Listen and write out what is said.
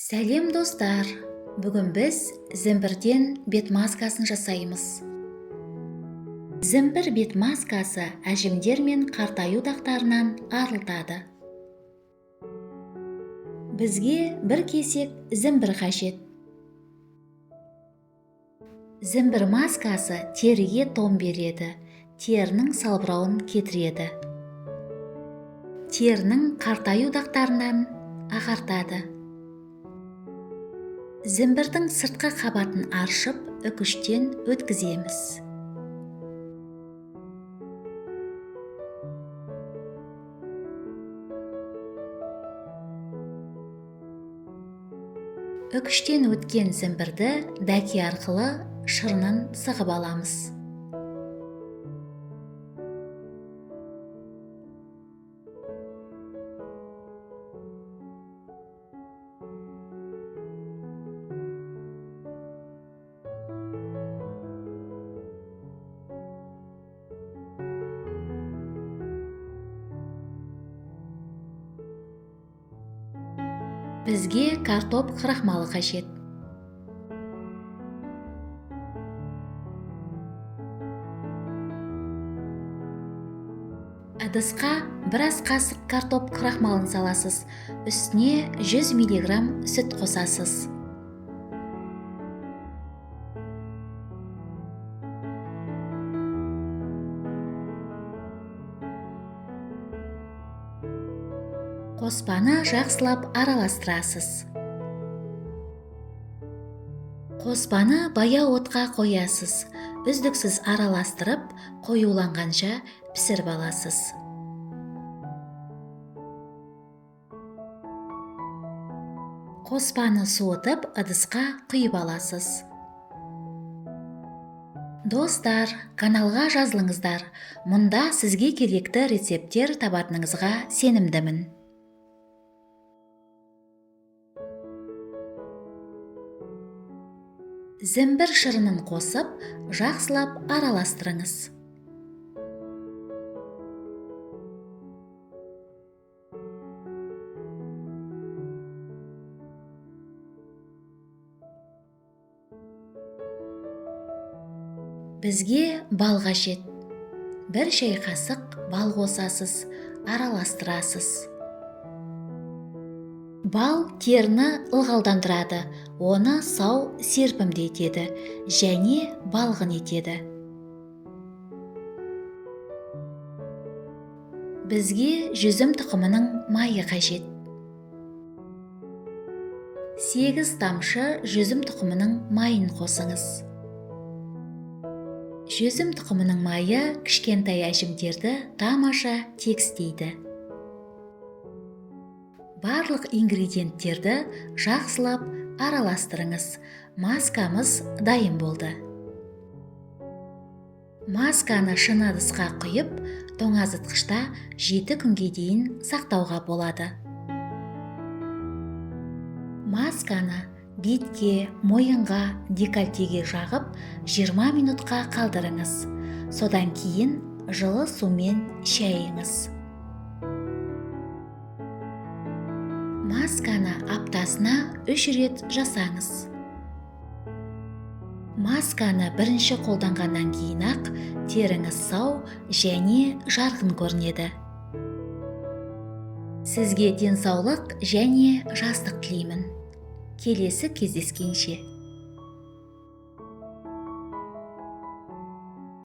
Сәлем достар! Бүгін біз зімбірден бет маскасын жасаймыз. Зімбір бет маскасы әжімдер мен қартаю дақтарынан арылтады. Бізге бір кесек зімбір қажет. Зімбір маскасы теріге тон береді, терінің салбырауын кетіреді. Терінің қартаю дақтарынан ағартады. Зімбірдің сыртқы қабатын аршып, үкіштен өткіземіз. Үкіштен өткен зімбірді дәке арқылы шырынын сығып аламыз. Бізге картоп крахмалы қажет. Ыдысқа бір ас қасық картоп крахмалын саласыз, үстіне 100 мг сүт қосасыз. Қоспаны жақсылап араластырасыз. Қоспаны баяу отқа қоясыз, үздіксіз араластырып, қоюланғанша пісіріп аласыз. Қоспаны суытып, ыдысқа құйып аласыз. Достар, каналға жазылыңыздар. Мұнда сізге керекті рецепттер табатыныңызға сенімдімін. Зімбір шырынын қосып, жақсылап араластырыңыз. Бізге бал қажет. Бір шай қасық бал қосасыз, араластырасыз. Бал теріні ылғалдандырады, оны сау серпімді етеді және балғын етеді. Бізге жүзім тұқымының майы қажет. 8 тамшы жүзім тұқымының майын қосыңыз. Жүзім тұқымының майы кішкентай әжімдерді тамаша тегістейді. Барлық ингредиенттерді жақсылап араластырыңыз. Маскамыз дайын болды. Масканы шыны ыдысқа құйып, тоңазытқышта 7 күнге дейін сақтауға болады. Масканы бетке, мойынға, декольтеге жағып, 20 минутқа қалдырыңыз. Содан кейін жылы сумен шайыңыз. Масканы аптасына 3 рет жасаңыз. Масканы бірінші қолданғаннан кейін-ақ теріңіз сау және жарқын көрінеді. Сізге денсаулық және жастық тілеймін. Келесі кездескенше.